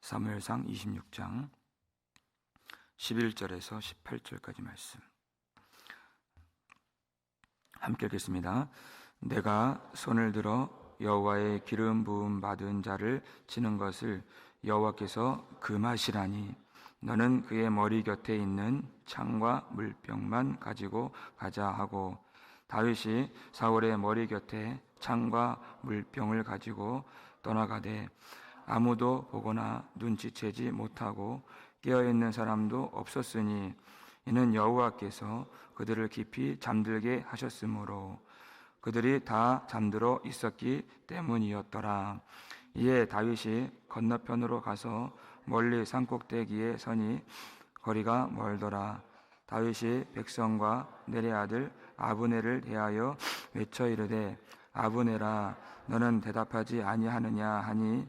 사무엘상 26장 11절에서 18절까지 말씀 함께 읽겠습니다. 내가 손을 들어 여호와의 기름 부음 받은 자를 치는 것을 여호와께서 금하시라니 너는 그의 머리 곁에 있는 창과 물병만 가지고 가자 하고, 다윗이 사울의 머리 곁에 창과 물병을 가지고 떠나가되 아무도 보거나 눈치채지 못하고 깨어있는 사람도 없었으니 이는 여호와께서 그들을 깊이 잠들게 하셨으므로 그들이 다 잠들어 있었기 때문이었더라. 이에 다윗이 건너편으로 가서 멀리 산꼭대기에 서니 거리가 멀더라. 다윗이 백성과 넬의 아들 아브넬을 대하여 외쳐 이르되 아브넬아 너는 대답하지 아니하느냐 하니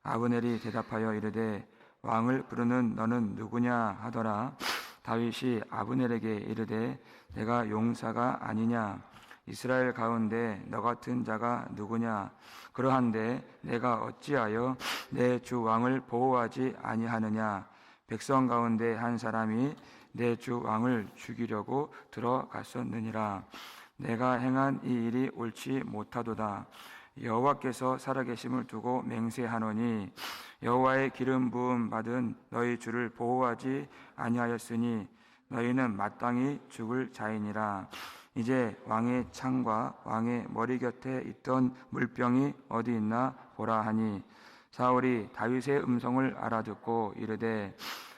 아브넬이 대답하여 이르되 왕을 부르는 너는 누구냐 하더라. 다윗이 아브넬에게 이르되 내가 용사가 아니냐? 이스라엘 가운데 너 같은 자가 누구냐? 그러한데 내가 어찌하여 내 주 왕을 보호하지 아니하느냐? 백성 가운데 한 사람이 내 주 왕을 죽이려고 들어갔었느니라. 내가 행한 이 일이 옳지 못하도다. 여호와께서 살아계심을 두고 맹세하노니 여호와의 기름 부음 받은 너희 주를 보호하지 아니하였으니 너희는 마땅히 죽을 자이니라. 이제 왕의 창과 왕의 머리 곁에 있던 물병이 어디 있나 보라 하니 사울이 다윗의 음성을 알아듣고 이르되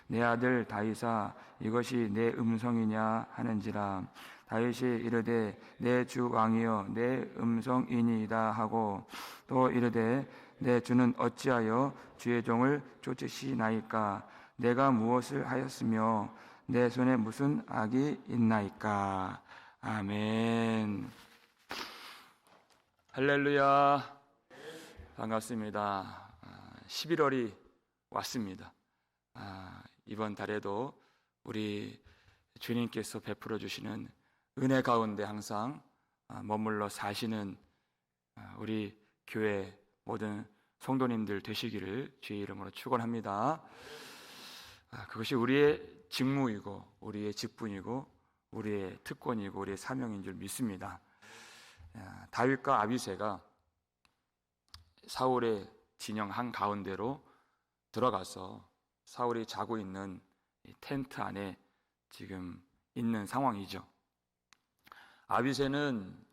내 아들 다윗아 이것이 내 음성이냐 하는지라. 다윗이 이르되 내 주 왕이여 내 음성이니이다 하고 또 이르되 내 주는 어찌하여 주의 종을 쫓으시나이까? 내가 무엇을 하였으며 내 손에 무슨 악이 있나이까? 아멘. 할렐루야. 반갑습니다. 11월이 왔습니다. 이번 달에도 우리 주님께서 베풀어 주시는 은혜 가운데 항상 머물러 사시는 우리 교회 모든 성도님들 되시기를 주의 이름으로 축원합니다. 그것이 우리의 직무이고 우리의 직분이고 우리의 특권이고 우리의 사명인 줄 믿습니다. 다윗과 아비새가 사울의 진영 한가운데로 들어가서 사울이 자고 있는 이 텐트 안에 지금 있는 상황이죠. 아비새는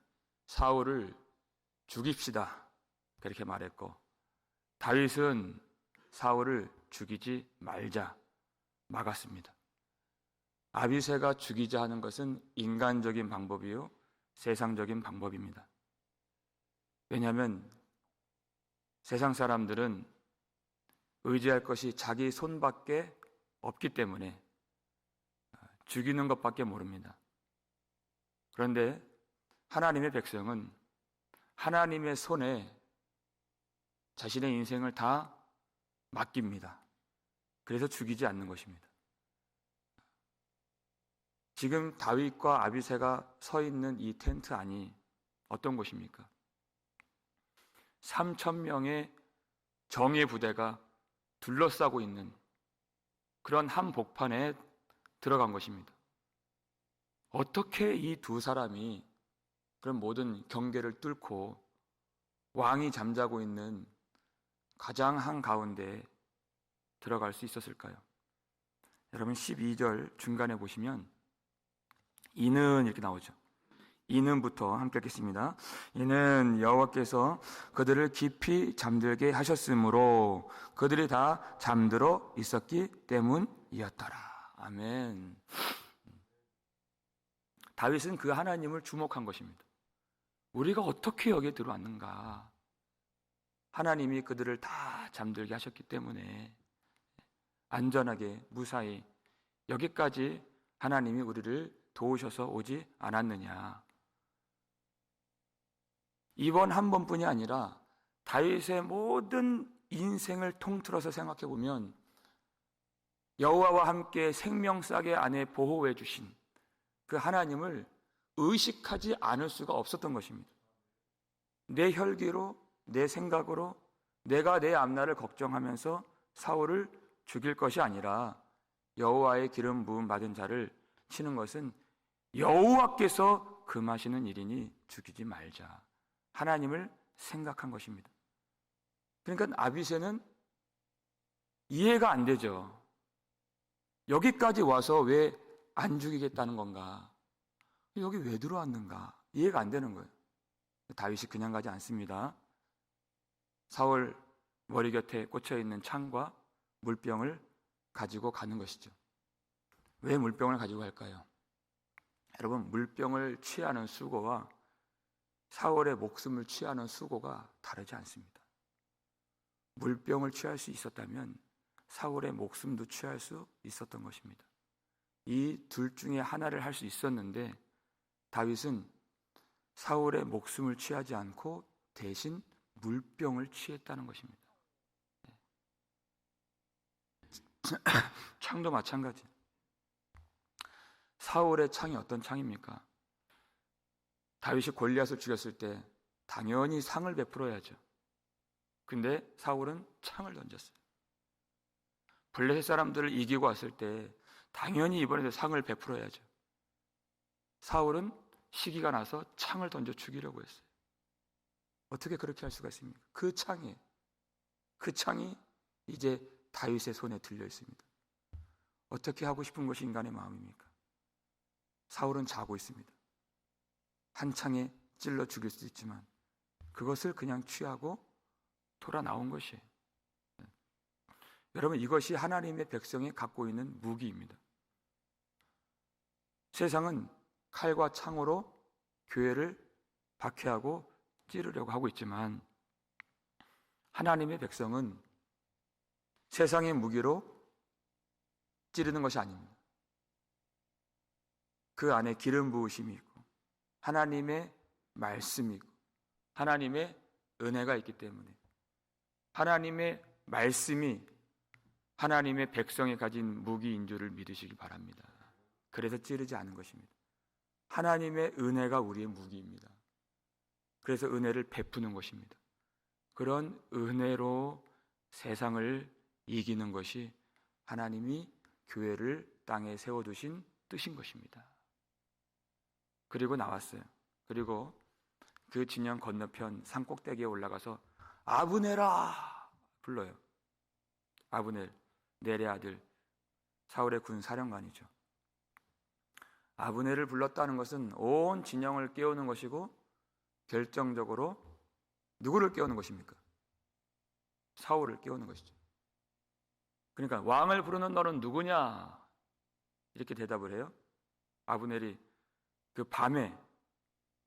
사울을 죽입시다 그렇게 말했고, 다윗은 사울을 죽이지 말자 막았습니다. 아비새가 죽이자 하는 것은 인간적인 방법이요 세상적인 방법입니다. 왜냐하면 세상 사람들은 의지할 것이 자기 손밖에 없기 때문에 죽이는 것밖에 모릅니다. 그런데 하나님의 백성은 하나님의 손에 자신의 인생을 다 맡깁니다. 그래서 죽이지 않는 것입니다. 지금 다윗과 아비새가 서 있는 이 텐트 안이 어떤 곳입니까? 3,000명의 정예 부대가 둘러싸고 있는 그런 한복판에 들어간 것입니다. 어떻게 이 두 사람이 그런 모든 경계를 뚫고 왕이 잠자고 있는 가장 한가운데 들어갈 수 있었을까요? 여러분 12절 중간에 보시면 이는 이렇게 나오죠. 이는부터 함께 읽겠습니다. 이는 여호와께서 그들을 깊이 잠들게 하셨으므로 그들이 다 잠들어 있었기 때문이었더라. 아멘. 다윗은 그 하나님을 주목한 것입니다. 우리가 어떻게 여기에 들어왔는가? 하나님이 그들을 다 잠들게 하셨기 때문에 안전하게 무사히 여기까지 하나님이 우리를 도우셔서 오지 않았느냐. 이번 한 번뿐이 아니라 다윗의 모든 인생을 통틀어서 생각해 보면 여호와와 함께 생명싸개 안에 보호해 주신 그 하나님을 의식하지 않을 수가 없었던 것입니다. 내 혈기로 내 생각으로 내가 내 앞날을 걱정하면서 사울을 죽일 것이 아니라 여호와의 기름 부음 받은 자를 치는 것은 여호와께서 금하시는 일이니 죽이지 말자. 하나님을 생각한 것입니다. 그러니까 아비새는 이해가 안 되죠. 여기까지 와서 왜 안 죽이겠다는 건가? 여기 왜 들어왔는가? 이해가 안 되는 거예요. 다윗이 그냥 가지 않습니다. 사울 머리 곁에 꽂혀 있는 창과 물병을 가지고 가는 것이죠. 왜 물병을 가지고 갈까요? 여러분, 물병을 취하는 수고와 사울의 목숨을 취하는 수고가 다르지 않습니다. 물병을 취할 수 있었다면 사울의 목숨도 취할 수 있었던 것입니다. 이 둘 중에 하나를 할 수 있었는데 다윗은 사울의 목숨을 취하지 않고 대신 물병을 취했다는 것입니다. 창도 마찬가지. 사울의 창이 어떤 창입니까? 다윗이 골리앗을 죽였을 때 당연히 상을 베풀어야죠. 근데 사울은 창을 던졌어요. 블레셋 사람들을 이기고 왔을 때 당연히 이번에도 상을 베풀어야죠. 사울은 시기가 나서 창을 던져 죽이려고 했어요. 어떻게 그렇게 할 수가 있습니까? 그 창이 이제 다윗의 손에 들려 있습니다. 어떻게 하고 싶은 것이 인간의 마음입니까? 사울은 자고 있습니다. 한 창에 찔러 죽일 수도 있지만 그것을 그냥 취하고 돌아 나온 것이에요. 여러분, 이것이 하나님의 백성이 갖고 있는 무기입니다. 세상은 칼과 창으로 교회를 박해하고 찌르려고 하고 있지만 하나님의 백성은 세상의 무기로 찌르는 것이 아닙니다. 그 안에 기름 부으심이 있고 하나님의 말씀이 있고 하나님의 은혜가 있기 때문에 하나님의 말씀이 하나님의 백성이 가진 무기인 줄을 믿으시기 바랍니다. 그래서 찌르지 않은 것입니다. 하나님의 은혜가 우리의 무기입니다. 그래서 은혜를 베푸는 것입니다. 그런 은혜로 세상을 이기는 것이 하나님이 교회를 땅에 세워두신 뜻인 것입니다. 그리고 나왔어요. 그리고 그 진영 건너편 산꼭대기에 올라가서 아브넬아 불러요. 아브넬, 넬의 아들, 사울의 군 사령관이죠. 아브넬을 불렀다는 것은 온 진영을 깨우는 것이고 결정적으로 누구를 깨우는 것입니까? 사울을 깨우는 것이죠. 그러니까 왕을 부르는 너는 누구냐? 이렇게 대답을 해요. 아브넬이 그 밤에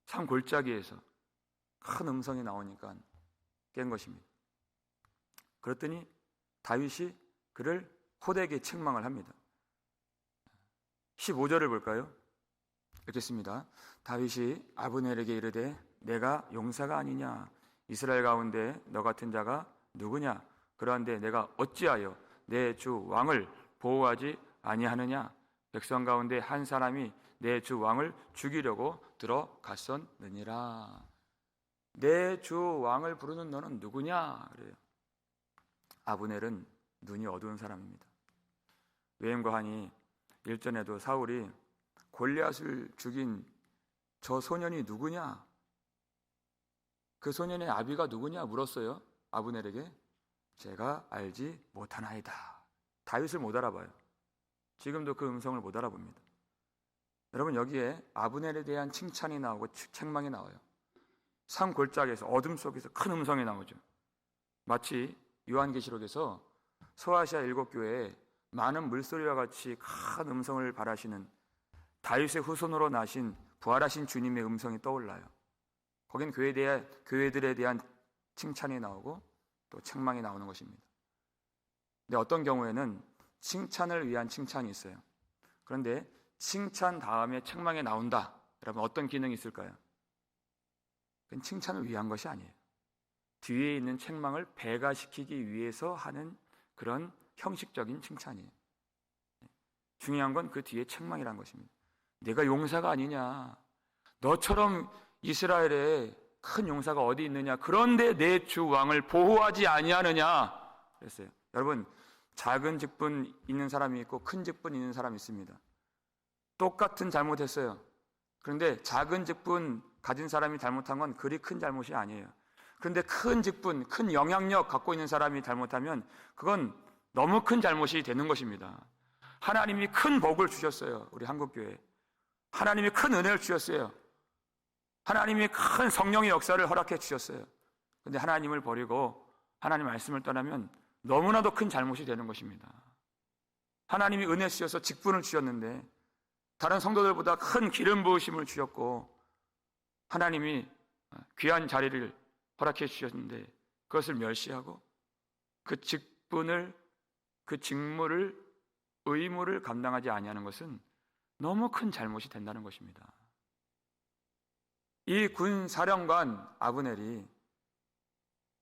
산 골짜기에서 큰 음성이 나오니까 깬 것입니다. 그랬더니 다윗이 그를 호되게 책망을 합니다. 15절을 볼까요? 읽겠습니다. 다윗이 아브넬에게 이르되 내가 용사가 아니냐? 이스라엘 가운데 너 같은 자가 누구냐? 그러한데 내가 어찌하여 내 주 왕을 보호하지 아니하느냐? 백성 가운데 한 사람이 내 주 왕을 죽이려고 들어갔었느니라. 내 주 왕을 부르는 너는 누구냐? 그래요. 아브넬은 눈이 어두운 사람입니다. 외임과 하니 일전에도 사울이 골리앗을 죽인 저 소년이 누구냐? 그 소년의 아비가 누구냐 물었어요. 아브넬에게. 제가 알지 못하나이다. 다윗을 못 알아봐요. 지금도 그 음성을 못 알아봅니다. 여러분, 여기에 아브넬에 대한 칭찬이 나오고 책망이 나와요. 산 골짜기에서 어둠 속에서 큰 음성이 나오죠. 마치 요한계시록에서 소아시아 7교회에 많은 물소리와 같이 큰 음성을 발하시는 다윗의 후손으로 나신 부활하신 주님의 음성이 떠올라요. 거긴 교회들에 대한 칭찬이 나오고 또 책망이 나오는 것입니다. 근데 어떤 경우에는 칭찬을 위한 칭찬이 있어요. 그런데 칭찬 다음에 책망이 나온다. 여러분, 어떤 기능이 있을까요? 그건 칭찬을 위한 것이 아니에요. 뒤에 있는 책망을 배가시키기 위해서 하는 그런 형식적인 칭찬이에요. 중요한 건 그 뒤에 책망이라는 것입니다. 내가 용사가 아니냐? 너처럼 이스라엘에 큰 용사가 어디 있느냐? 그런데 내 주 왕을 보호하지 아니하느냐? 그랬어요. 여러분, 작은 직분 있는 사람이 있고 큰 직분 있는 사람이 있습니다. 똑같은 잘못했어요. 그런데 작은 직분 가진 사람이 잘못한 건 그리 큰 잘못이 아니에요. 그런데 큰 직분, 큰 영향력 갖고 있는 사람이 잘못하면 그건 너무 큰 잘못이 되는 것입니다. 하나님이 큰 복을 주셨어요. 우리 한국교회. 하나님이 큰 은혜를 주셨어요. 하나님이 큰 성령의 역사를 허락해 주셨어요. 그런데 하나님을 버리고 하나님 말씀을 떠나면 너무나도 큰 잘못이 되는 것입니다. 하나님이 은혜 주셔서 직분을 주셨는데 다른 성도들보다 큰 기름 부으심을 주셨고 하나님이 귀한 자리를 허락해 주셨는데 그것을 멸시하고 그 직분을, 그 직무를, 의무를 감당하지 아니하는 것은 너무 큰 잘못이 된다는 것입니다. 이 군 사령관 아브넬이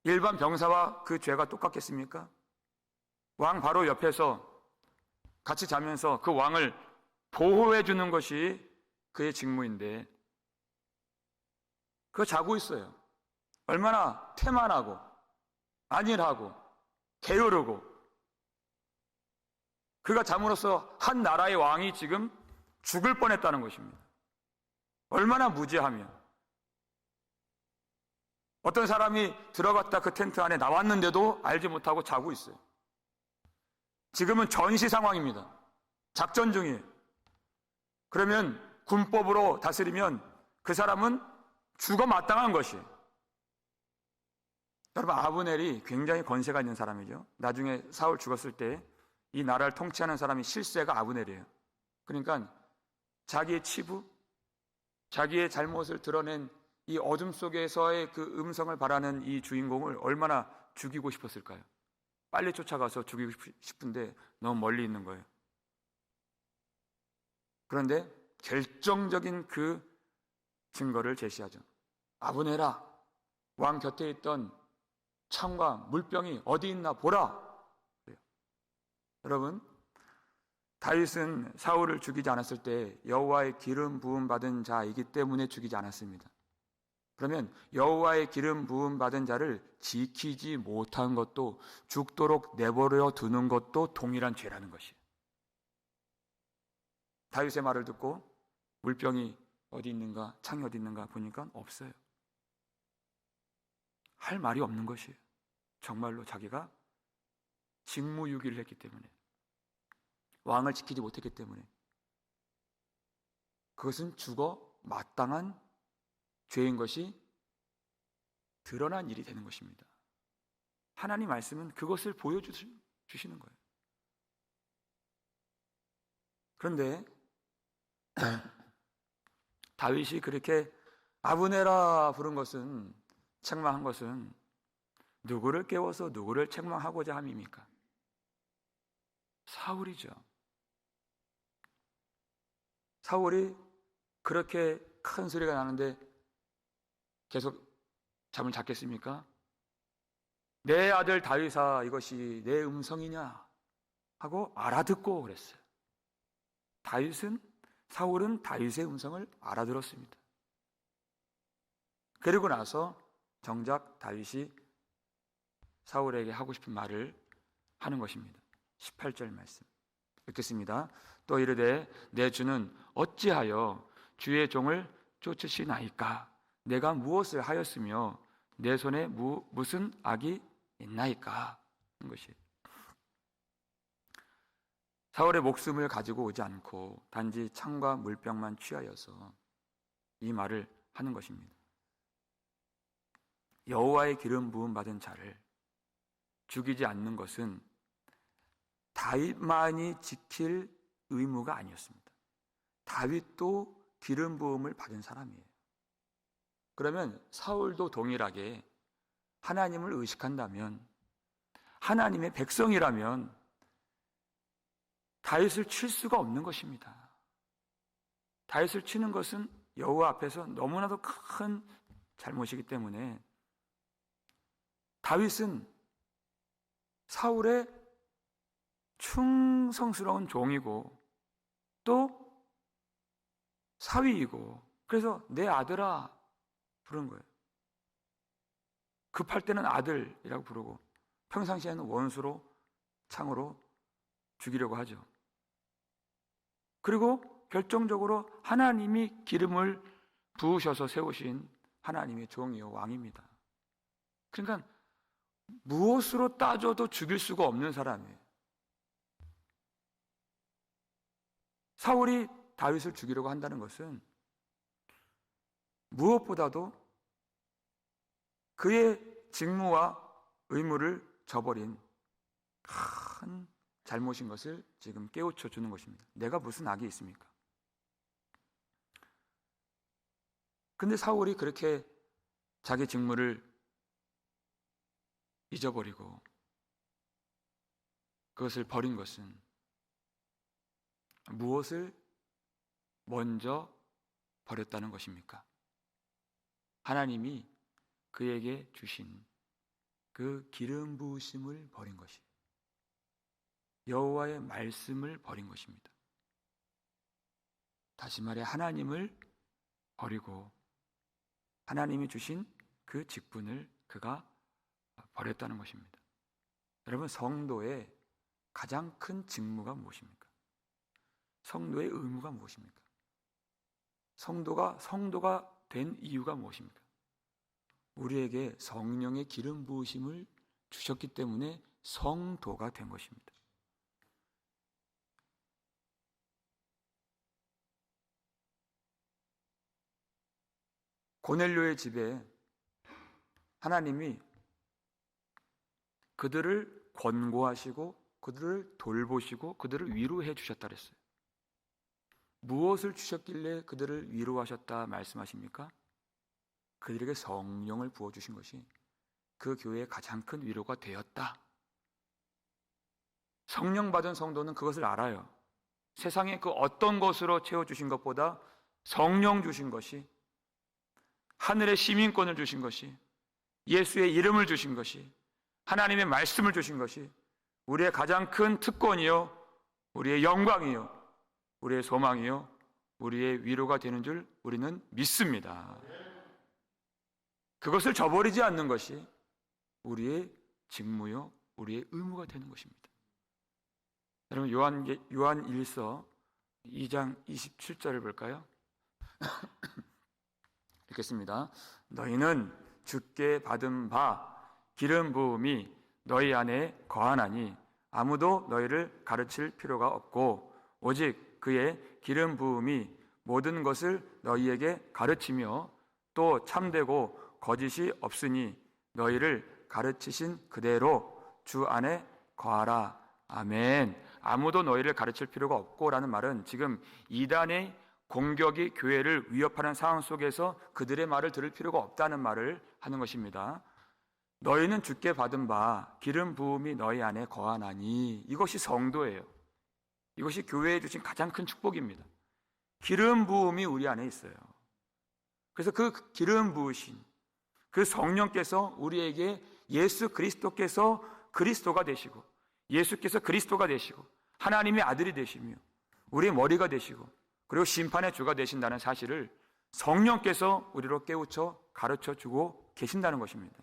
일반 병사와 그 죄가 똑같겠습니까? 왕 바로 옆에서 같이 자면서 그 왕을 보호해 주는 것이 그의 직무인데 그거 자고 있어요. 얼마나 태만하고 안일하고 게으르고, 그가 잠으로써 한 나라의 왕이 지금 죽을 뻔했다는 것입니다. 얼마나 무지하며, 어떤 사람이 들어갔다 그 텐트 안에 나왔는데도 알지 못하고 자고 있어요. 지금은 전시 상황입니다. 작전 중이에요. 그러면 군법으로 다스리면 그 사람은 죽어 마땅한 것이에요. 여러분, 아브넬이 굉장히 권세가 있는 사람이죠. 나중에 사울 죽었을 때 이 나라를 통치하는 사람이 실세가 아브넬이에요. 그러니까 자기의 치부, 자기의 잘못을 드러낸 이 어둠 속에서의 그 음성을 바라는 이 주인공을 얼마나 죽이고 싶었을까요? 빨리 쫓아가서 죽이고 싶은데 너무 멀리 있는 거예요. 그런데 결정적인 그 증거를 제시하죠. 아브넬아, 왕 곁에 있던 창과 물병이 어디 있나 보라. 그래요. 여러분, 다윗은 사울을 죽이지 않았을 때 여호와의 기름 부음 받은 자이기 때문에 죽이지 않았습니다. 그러면 여호와의 기름 부음 받은 자를 지키지 못한 것도, 죽도록 내버려 두는 것도 동일한 죄라는 것이에요. 다윗의 말을 듣고 물병이 어디 있는가, 창이 어디 있는가 보니까 없어요. 할 말이 없는 것이에요. 정말로 자기가 직무유기를 했기 때문에, 왕을 지키지 못했기 때문에 그것은 죽어 마땅한 죄인 것이 드러난 일이 되는 것입니다. 하나님 말씀은 그것을 보여주시는 거예요. 그런데 다윗이 그렇게 아브넬아 부른 것은, 책망한 것은 누구를 깨워서 누구를 책망하고자 함입니까? 사울이죠. 사울이 그렇게 큰 소리가 나는데 계속 잠을 잤겠습니까? 내 아들 다윗아, 이것이 내 음성이냐 하고 알아듣고 그랬어요. 사울은 다윗의 음성을 알아들었습니다. 그리고 나서 정작 다윗이 사울에게 하고 싶은 말을 하는 것입니다. 18절 말씀 읽겠습니다. 또 이르되 내 주는 어찌하여 주의 종을 쫓으시나이까? 내가 무엇을 하였으며 내 손에 무슨 악이 있나이까? 하는 것이, 사울의 목숨을 가지고 오지 않고 단지 창과 물병만 취하여서 이 말을 하는 것입니다. 여호와의 기름 부음 받은 자를 죽이지 않는 것은 다윗만이 지킬 의무가 아니었습니다. 다윗도 기름 부음을 받은 사람이에요. 그러면 사울도 동일하게 하나님을 의식한다면, 하나님의 백성이라면 다윗을 칠 수가 없는 것입니다. 다윗을 치는 것은 여호와 앞에서 너무나도 큰 잘못이기 때문에 다윗은 사울의 충성스러운 종이고 또 사위이고, 그래서 내 아들아 부른 거예요. 급할 때는 아들이라고 부르고 평상시에는 원수로 창으로 죽이려고 하죠. 그리고 결정적으로 하나님이 기름을 부으셔서 세우신 하나님의 종이요 왕입니다. 그러니까 무엇으로 따져도 죽일 수가 없는 사람이에요. 사울이 다윗을 죽이려고 한다는 것은 무엇보다도 그의 직무와 의무를 저버린 큰 잘못인 것을 지금 깨우쳐 주는 것입니다. 내가 무슨 악이 있습니까? 근데 사울이 그렇게 자기 직무를 잊어버리고 그것을 버린 것은 무엇을 먼저 버렸다는 것입니까? 하나님이 그에게 주신 그 기름 부으심을 버린 것이, 여호와의 말씀을 버린 것입니다. 다시 말해 하나님을 버리고 하나님이 주신 그 직분을 그가 버렸다는 것입니다. 여러분, 성도의 가장 큰 직무가 무엇입니까? 성도의 의무가 무엇입니까? 성도가 된 이유가 무엇입니까? 우리에게 성령의 기름 부으심을 주셨기 때문에 성도가 된 것입니다. 고넬료의 집에 하나님이 그들을 권고하시고 그들을 돌보시고 그들을 위로해 주셨다 그랬어요. 무엇을 주셨길래 그들을 위로하셨다 말씀하십니까? 그들에게 성령을 부어주신 것이 그 교회의 가장 큰 위로가 되었다. 성령 받은 성도는 그것을 알아요. 세상에 그 어떤 것으로 채워주신 것보다 성령 주신 것이, 하늘의 시민권을 주신 것이, 예수의 이름을 주신 것이, 하나님의 말씀을 주신 것이 우리의 가장 큰 특권이요, 우리의 영광이요, 우리의 소망이요, 우리의 위로가 되는 줄 우리는 믿습니다. 그것을 저버리지 않는 것이 우리의 직무요, 우리의 의무가 되는 것입니다. 여러분, 요한 1서 2장 27절을 볼까요? 읽겠습니다. 너희는 주께 받은 바 기름 부음이 너희 안에 거하나니 아무도 너희를 가르칠 필요가 없고 오직 그의 기름 부음이 모든 것을 너희에게 가르치며 또 참되고 거짓이 없으니 너희를 가르치신 그대로 주 안에 거하라. 아멘. 아무도 너희를 가르칠 필요가 없고라는 말은 지금 이단의 공격이 교회를 위협하는 상황 속에서 그들의 말을 들을 필요가 없다는 말을 하는 것입니다. 너희는 주께 받은 바 기름 부음이 너희 안에 거하나니, 이것이 성도예요. 이것이 교회에 주신 가장 큰 축복입니다. 기름 부음이 우리 안에 있어요. 그래서 그 기름 부으신 그 성령께서 우리에게 예수 그리스도께서 그리스도가 되시고 예수께서 그리스도가 되시고 하나님의 아들이 되시며 우리의 머리가 되시고 그리고 심판의 주가 되신다는 사실을 성령께서 우리로 깨우쳐 가르쳐 주고 계신다는 것입니다.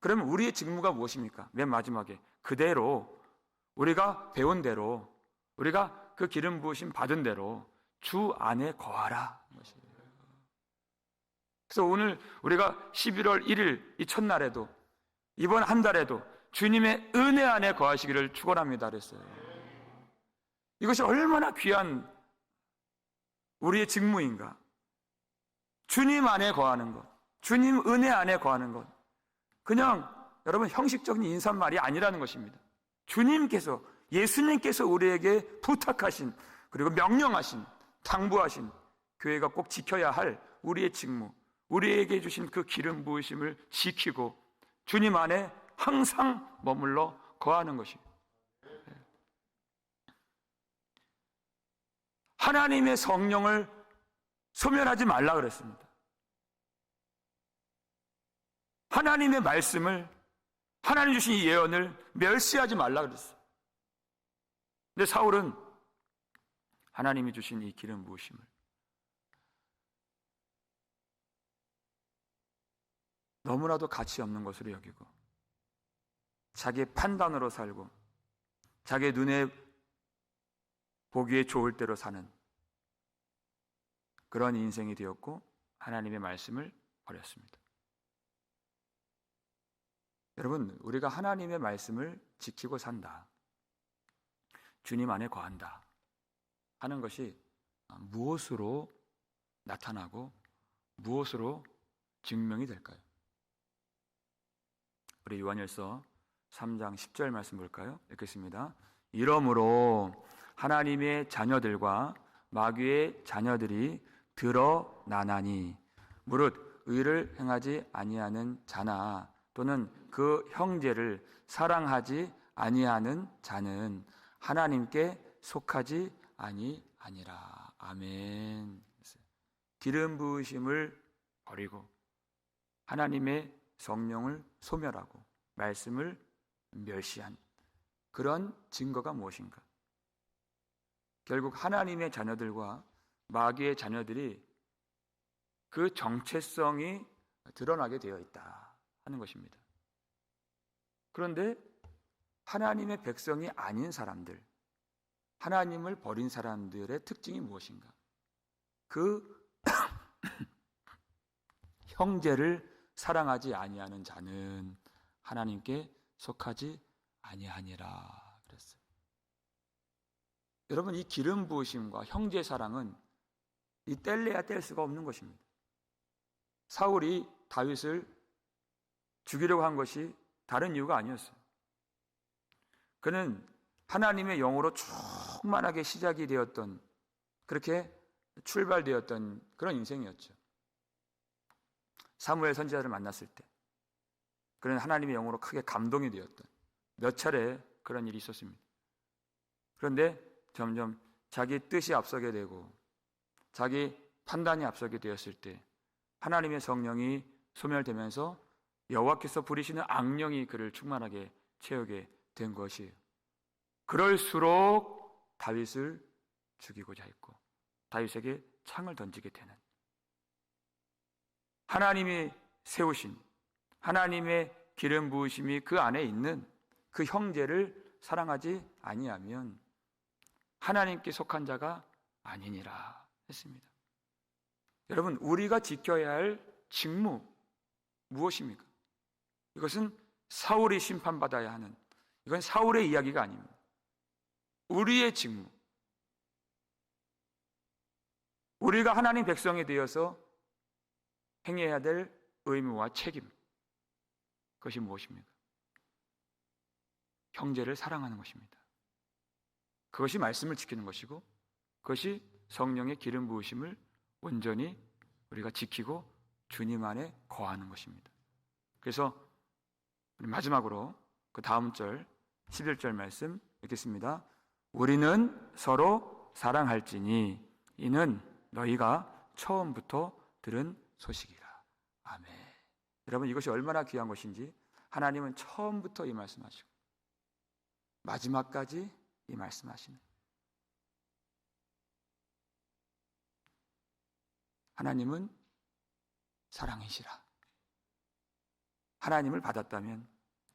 그러면 우리의 직무가 무엇입니까? 맨 마지막에 그대로 우리가 배운 대로, 우리가 그 기름 부으심 받은 대로 주 안에 거하라. 그래서 오늘 우리가 11월 1일 이 첫날에도 이번 한 달에도 주님의 은혜 안에 거하시기를 축원합니다 그랬어요. 이것이 얼마나 귀한 우리의 직무인가. 주님 안에 거하는 것, 주님 은혜 안에 거하는 것, 그냥 여러분 형식적인 인사말이 아니라는 것입니다. 주님께서, 예수님께서 우리에게 부탁하신, 그리고 명령하신, 당부하신 교회가 꼭 지켜야 할 우리의 직무, 우리에게 주신 그 기름 부으심을 지키고 주님 안에 항상 머물러 거하는 것입니다. 하나님의 성령을 소멸하지 말라 그랬습니다. 하나님의 말씀을, 하나님 주신 이 예언을 멸시하지 말라 그랬어요. 근데 사울은 하나님이 주신 이 기름 부으심을 너무나도 가치 없는 것으로 여기고 자기의 판단으로 살고 자기 눈에 보기에 좋을 대로 사는 그런 인생이 되었고 하나님의 말씀을 버렸습니다. 여러분, 우리가 하나님의 말씀을 지키고 산다, 주님 안에 거한다 하는 것이 무엇으로 나타나고 무엇으로 증명이 될까요? 우리 요한일서 3장 10절 말씀 볼까요? 읽겠습니다. 이러므로 하나님의 자녀들과 마귀의 자녀들이 드러나나니 무릇 의를 행하지 아니하는 자나 또는 그 형제를 사랑하지 아니하는 자는 하나님께 속하지 아니하니라. 아멘. 기름 부으심을 버리고 하나님의 성령을 소멸하고 말씀을 멸시한 그런 증거가 무엇인가? 결국 하나님의 자녀들과 마귀의 자녀들이 그 정체성이 드러나게 되어 있다 하는 것입니다. 그런데 하나님의 백성이 아닌 사람들, 하나님을 버린 사람들의 특징이 무엇인가? 그 형제를 사랑하지 아니하는 자는 하나님께 속하지 아니하니라 그랬어요. 여러분, 이 기름 부으심과 형제 사랑은 이 뗄래야 뗄 수가 없는 것입니다. 사울이 다윗을 죽이려고 한 것이 다른 이유가 아니었어요. 그는 하나님의 영으로 충만하게 시작이 되었던, 그렇게 출발되었던 그런 인생이었죠. 사무엘 선지자를 만났을 때 그는 하나님의 영으로 크게 감동이 되었던 몇 차례 그런 일이 있었습니다. 그런데 점점 자기 뜻이 앞서게 되고 자기 판단이 앞서게 되었을 때 하나님의 성령이 소멸되면서 여호와께서 부리시는 악령이 그를 충만하게 채우게 된 것이에요. 그럴수록 다윗을 죽이고자 했고 다윗에게 창을 던지게 되는, 하나님이 세우신 하나님의 기름 부으심이 그 안에 있는 그 형제를 사랑하지 아니하면 하나님께 속한 자가 아니니라 했습니다. 여러분, 우리가 지켜야 할 직무 무엇입니까? 이것은 사울이 심판받아야 하는, 이건 사울의 이야기가 아닙니다. 우리의 직무, 우리가 하나님 백성이 되어서 행해야 될 의무와 책임, 그것이 무엇입니까? 형제를 사랑하는 것입니다. 그것이 말씀을 지키는 것이고 그것이 성령의 기름 부으심을 온전히 우리가 지키고 주님 안에 거하는 것입니다. 그래서 우리 마지막으로 그 다음 절 11절 말씀 읽겠습니다. 우리는 서로 사랑할지니 이는 너희가 처음부터 들은 소식이라. 아멘. 여러분, 이것이 얼마나 귀한 것인지 하나님은 처음부터 이 말씀하시고 마지막까지 이 말씀하시는, 하나님은 사랑이시라. 하나님을 받았다면,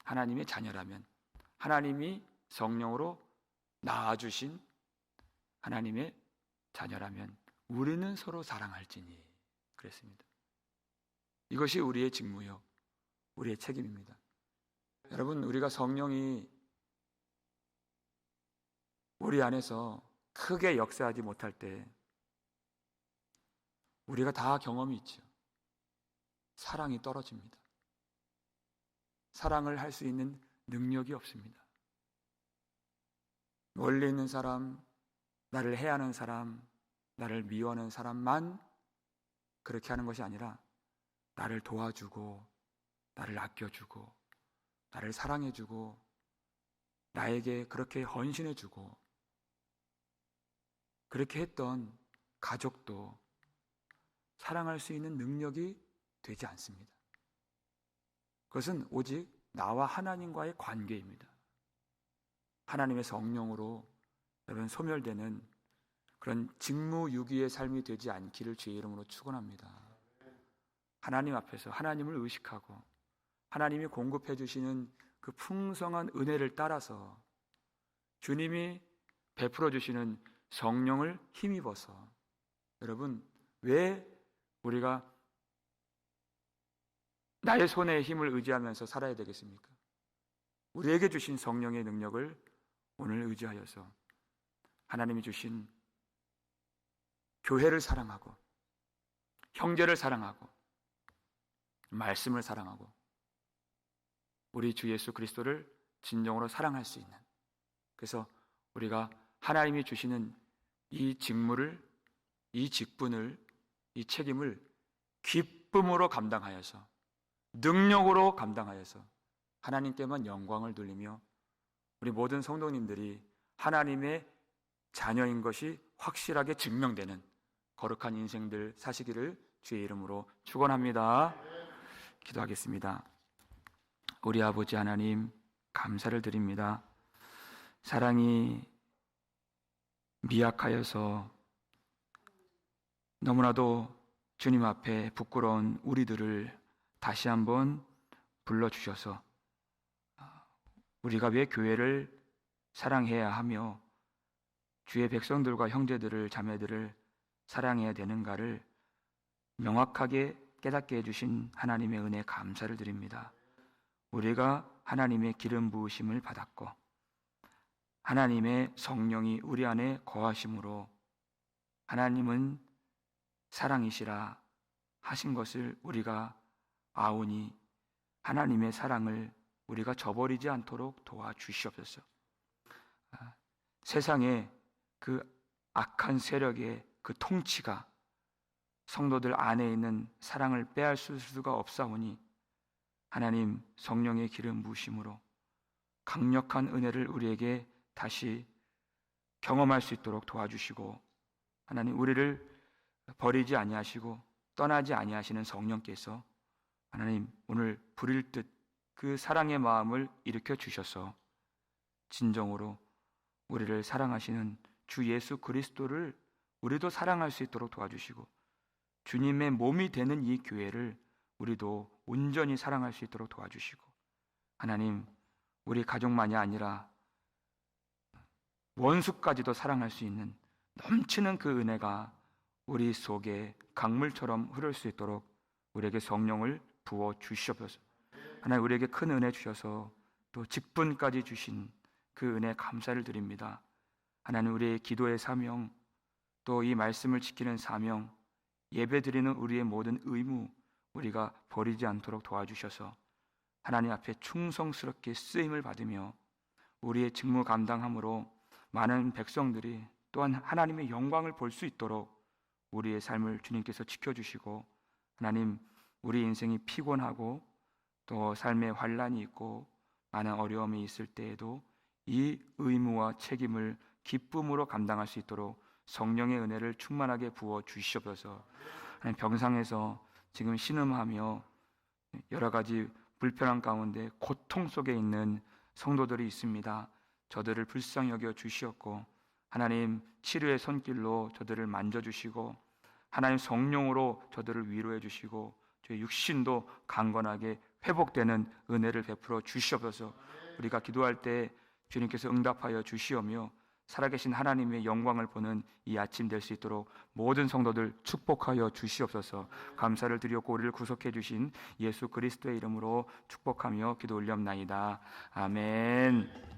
하나님의 자녀라면, 하나님이 성령으로 낳아주신 하나님의 자녀라면 우리는 서로 사랑할지니 그랬습니다. 이것이 우리의 직무요, 우리의 책임입니다. 여러분, 우리가 성령이 우리 안에서 크게 역사하지 못할 때 우리가 다 경험이 있죠. 사랑이 떨어집니다. 사랑을 할 수 있는 능력이 없습니다. 멀리 있는 사람, 나를 해하는 사람, 나를 미워하는 사람만 그렇게 하는 것이 아니라 나를 도와주고 나를 아껴주고 나를 사랑해주고 나에게 그렇게 헌신해주고 그렇게 했던 가족도 사랑할 수 있는 능력이 되지 않습니다. 그것은 오직 나와 하나님과의 관계입니다. 하나님의 성령으로 여러분 소멸되는 그런 직무유기의 삶이 되지 않기를 주의 이름으로 축원합니다. 하나님 앞에서 하나님을 의식하고 하나님이 공급해 주시는 그 풍성한 은혜를 따라서 주님이 베풀어 주시는 성령을 힘입어서, 여러분, 왜 우리가 나의 손에 힘을 의지하면서 살아야 되겠습니까? 우리에게 주신 성령의 능력을 오늘 의지하여서 하나님이 주신 교회를 사랑하고, 형제를 사랑하고, 말씀을 사랑하고, 우리 주 예수 그리스도를 진정으로 사랑할 수 있는, 그래서 우리가 하나님이 주시는 이 직무를, 이 직분을, 이 책임을 기쁨으로 감당하여서, 능력으로 감당하여서 하나님께만 영광을 돌리며 우리 모든 성도님들이 하나님의 자녀인 것이 확실하게 증명되는 거룩한 인생들 사시기를 주의 이름으로 축원합니다. 기도하겠습니다. 우리 아버지 하나님, 감사를 드립니다. 사랑이 미약하여서 너무나도 주님 앞에 부끄러운 우리들을 다시 한번 불러주셔서 우리가 왜 교회를 사랑해야 하며 주의 백성들과 형제들을, 자매들을 사랑해야 되는가를 명확하게 깨닫게 해주신 하나님의 은혜에 감사를 드립니다. 우리가 하나님의 기름 부으심을 받았고 하나님의 성령이 우리 안에 거하심으로 하나님은 사랑이시라 하신 것을 우리가 아오니 하나님의 사랑을 우리가 저버리지 않도록 도와주시옵소서. 세상에 그 악한 세력의 그 통치가 성도들 안에 있는 사랑을 빼앗을 수가 없사오니 하나님 성령의 기름 부으심으로 강력한 은혜를 우리에게 다시 경험할 수 있도록 도와주시고, 하나님 우리를 버리지 아니하시고 떠나지 아니하시는 성령께서 하나님 오늘 부릴 듯 그 사랑의 마음을 일으켜 주셔서 진정으로 우리를 사랑하시는 주 예수 그리스도를 우리도 사랑할 수 있도록 도와주시고, 주님의 몸이 되는 이 교회를 우리도 온전히 사랑할 수 있도록 도와주시고, 하나님 우리 가족만이 아니라 원수까지도 사랑할 수 있는 넘치는 그 은혜가 우리 속에 강물처럼 흐를 수 있도록 우리에게 성령을 부어 주시옵소서. 하나님 우리에게 큰 은혜 주셔서 또 직분까지 주신 그 은혜 감사를 드립니다. 하나님 우리의 기도의 사명, 또 이 말씀을 지키는 사명, 예배드리는 우리의 모든 의무 우리가 버리지 않도록 도와주셔서 하나님 앞에 충성스럽게 쓰임을 받으며 우리의 직무 감당함으로 많은 백성들이 또한 하나님의 영광을 볼 수 있도록 우리의 삶을 주님께서 지켜주시고, 하나님 우리 인생이 피곤하고 또 삶에 환난이 있고 많은 어려움이 있을 때에도 이 의무와 책임을 기쁨으로 감당할 수 있도록 성령의 은혜를 충만하게 부어 주시옵소서. 하나님 병상에서 지금 신음하며 여러 가지 불편한 가운데 고통 속에 있는 성도들이 있습니다. 저들을 불쌍히 여겨 주시옵고 하나님 치료의 손길로 저들을 만져주시고 하나님 성령으로 저들을 위로해 주시고 저희 육신도 강건하게 회복되는 은혜를 베풀어 주시옵소서. 우리가 기도할 때 주님께서 응답하여 주시오며 살아계신 하나님의 영광을 보는 이 아침 될 수 있도록 모든 성도들 축복하여 주시옵소서. 감사를 드렸고 우리를 구속해 주신 예수 그리스도의 이름으로 축복하며 기도 올리옵나이다. 아멘.